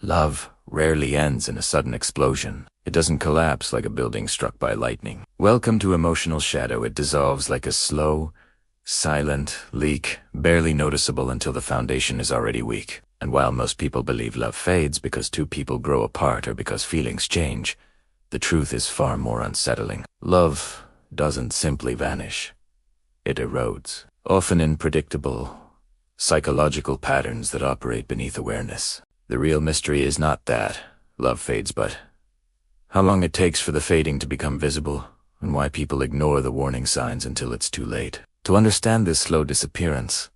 Love rarely ends in a sudden explosion. It doesn't collapse like a building struck by lightning. Welcome to emotional shadow. It dissolves like a slow, silent leak, barely noticeable until the foundation is already weak. And while most people believe love fades because two people grow apart or because feelings change, the truth is far more unsettling. Love doesn't simply vanish. It erodes, often in predictable, psychological patterns that operate beneath awareness. The real mystery is not that love fades, but how long it takes for the fading to become visible, and why people ignore the warning signs until it's too late. To understand this slow disappearance,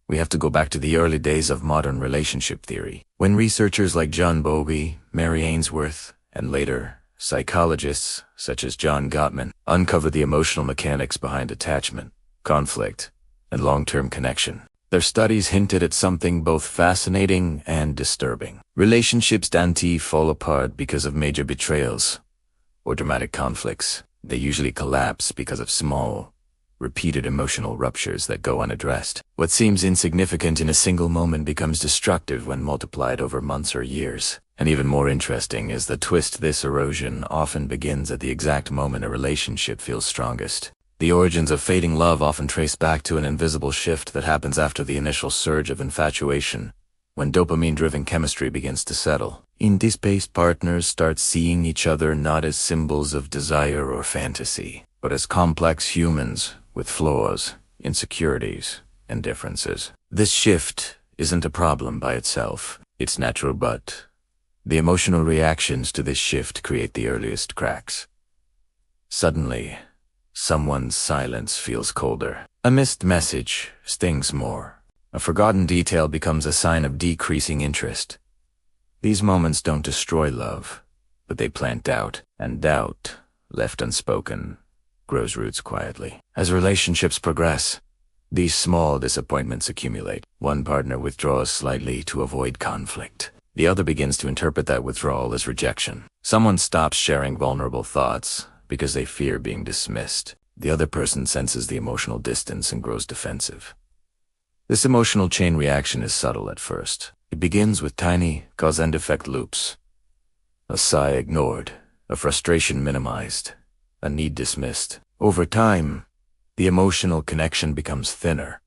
we have to go back to the early days of modern relationship theory, when researchers like John Bowlby, Mary Ainsworth, and later psychologists such as John Gottman uncovered the emotional mechanics behind attachment, conflict, and long-term connection. Their studies hinted at something both fascinating and disturbing. Relationships don't fall apart because of major betrayals or dramatic conflicts. They usually collapse because of small, repeated emotional ruptures that go unaddressed. What seems insignificant in a single moment becomes destructive when multiplied over months or years. And even more interesting is the twist: this erosion often begins at the exact moment a relationship feels strongest. The origins of fading love often trace back to an invisible shift that happens after the initial surge of infatuation, when dopamine-driven chemistry begins to settle. Indie-based partners start seeing each other not as symbols of desire or fantasy, but as complex humans with flaws, insecurities, and differences. This shift isn't a problem by itself. It's natural, but the emotional reactions to this shift create the earliest cracks. Suddenly, someone's silence feels colder. A missed message stings more. A forgotten detail becomes a sign of decreasing interest. These moments don't destroy love, but they plant doubt, and doubt, left unspoken, grows roots quietly. As relationships progress, these small disappointments accumulate. One partner withdraws slightly to avoid conflict. The other begins to interpret that withdrawal as rejection. Someone stops sharing vulnerable thoughts because they fear being dismissed. The other person senses the emotional distance and grows defensive. This emotional chain reaction is subtle at first. It begins with tiny cause-and-effect loops. A sigh ignored, a frustration minimized, a need dismissed. Over time, the emotional connection becomes thinner,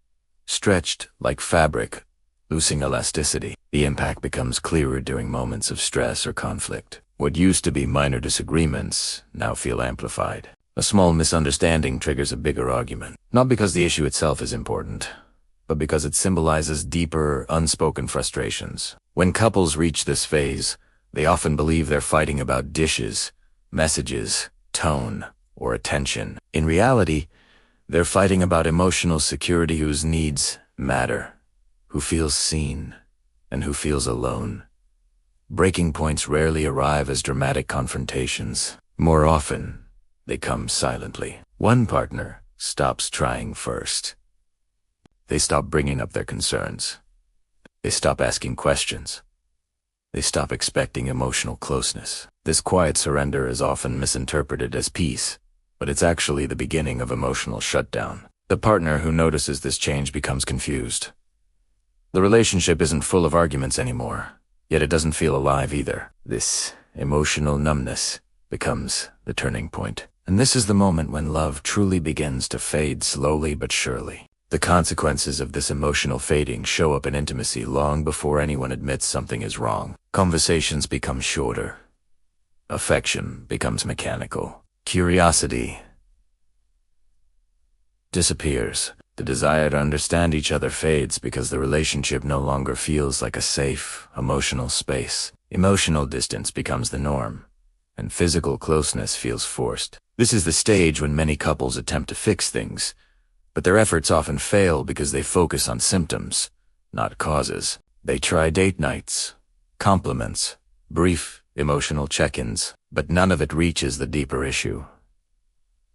stretched like fabric, losing elasticity. The impact becomes clearer during moments of stress or conflict. What used to be minor disagreements now feel amplified. A small misunderstanding triggers a bigger argument, not because the issue itself is important, but because it symbolizes deeper, unspoken frustrations. When couples reach this phase, they often believe they're fighting about dishes, messages, tone, or attention. In reality, they're fighting about emotional security, whose needs matter, who feels seen, and who feels alone. Breaking points rarely arrive as dramatic confrontations. More often, they come silently. One partner stops trying first. They stop bringing up their concerns. They stop asking questions. They stop expecting emotional closeness. This quiet surrender is often misinterpreted as peace, but it's actually the beginning of emotional shutdown. The partner who notices this change becomes confused. The relationship isn't full of arguments anymore, yet it doesn't feel alive either. This emotional numbness becomes the turning point. And this is the moment when love truly begins to fade slowly but surely. The consequences of this emotional fading show up in intimacy long before anyone admits something is wrong. Conversations become shorter. Affection becomes mechanical. Curiosity disappears. The desire to understand each other fades because the relationship no longer feels like a safe, emotional space. Emotional distance becomes the norm, and physical closeness feels forced. This is the stage when many couples attempt to fix things, but their efforts often fail because they focus on symptoms, not causes. They try date nights, compliments, brief emotional check-ins, but none of it reaches the deeper issue.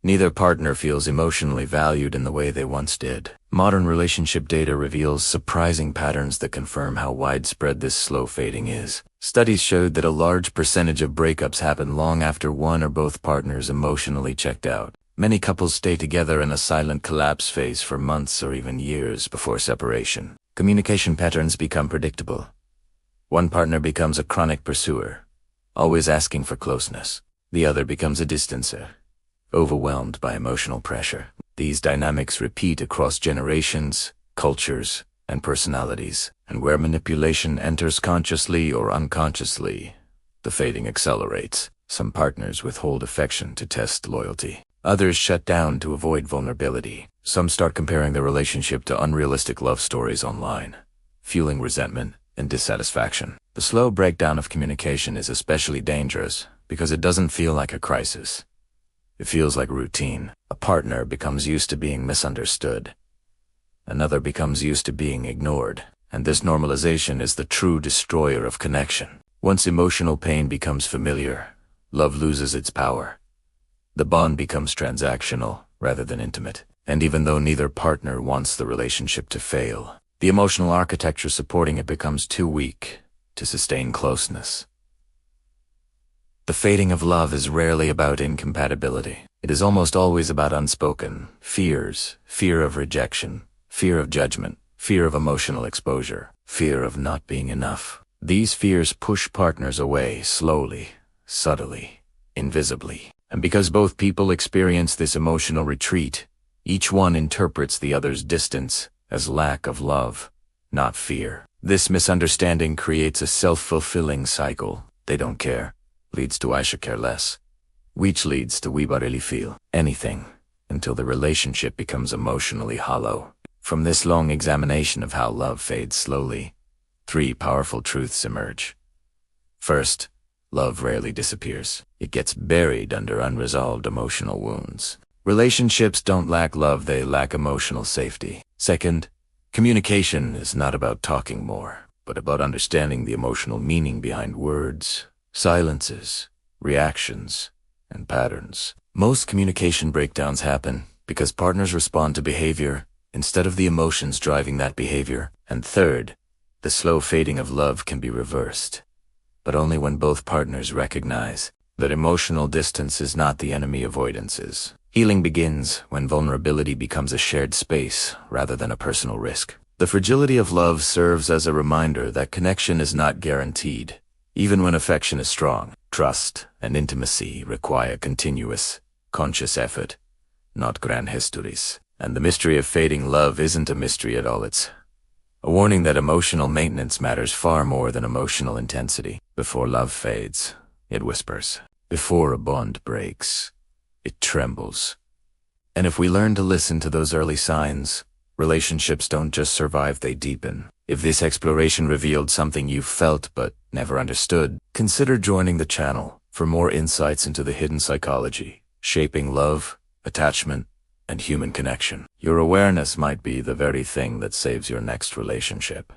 Neither partner feels emotionally valued in the way they once did. Modern relationship data reveals surprising patterns that confirm how widespread this slow fading is. Studies showed that a large percentage of breakups happen long after one or both partners emotionally checked out. Many couples stay together in a silent collapse phase for months or even years before separation. Communication patterns become predictable. One partner becomes a chronic pursuer, always asking for closeness. The other becomes a distancer, overwhelmed by emotional pressure. These dynamics repeat across generations, cultures, and personalities, and where manipulation enters consciously or unconsciously, the fading accelerates. Some partners withhold affection to test loyalty. Others shut down to avoid vulnerability. Some start comparing their relationship to unrealistic love stories online, fueling resentment and dissatisfaction. The slow breakdown of communication is especially dangerous because it doesn't feel like a crisis. It feels like routine. A partner becomes used to being misunderstood. Another becomes used to being ignored. And this normalization is the true destroyer of connection. Once emotional pain becomes familiar, love loses its power. The bond becomes transactional rather than intimate. And even though neither partner wants the relationship to fail, the emotional architecture supporting it becomes too weak to sustain closeness. The fading of love is rarely about incompatibility. It is almost always about unspoken fears, fear of rejection, fear of judgment, fear of emotional exposure, fear of not being enough. These fears push partners away slowly, subtly, invisibly. And because both people experience this emotional retreat, each one interprets the other's distance as lack of love, not fear. This misunderstanding creates a self-fulfilling cycle. They don't care leads to I should care less, which leads to we barely feel anything, until the relationship becomes emotionally hollow. From this long examination of how love fades slowly, 3 powerful truths emerge. First, love rarely disappears. It gets buried under unresolved emotional wounds. Relationships don't lack love, they lack emotional safety. Second, communication is not about talking more, but about understanding the emotional meaning behind words, silences, reactions, and patterns. Most communication breakdowns happen because partners respond to behavior instead of the emotions driving that behavior. And third, the slow fading of love can be reversed, but only when both partners recognize that emotional distance is not the enemy avoidance is. Healing begins when vulnerability becomes a shared space rather than a personal risk. The fragility of love serves as a reminder that connection is not guaranteed. Even when affection is strong, trust and intimacy require continuous, conscious effort, not grand histories. And the mystery of fading love isn't a mystery at all, it's a warning that emotional maintenance matters far more than emotional intensity. Before love fades, it whispers. Before a bond breaks, it trembles. And if we learn to listen to those early signs, relationships don't just survive, they deepen. If this exploration revealed something you felt but never understood, consider joining the channel for more insights into the hidden psychology, shaping love, attachment, and human connection. Your awareness might be the very thing that saves your next relationship.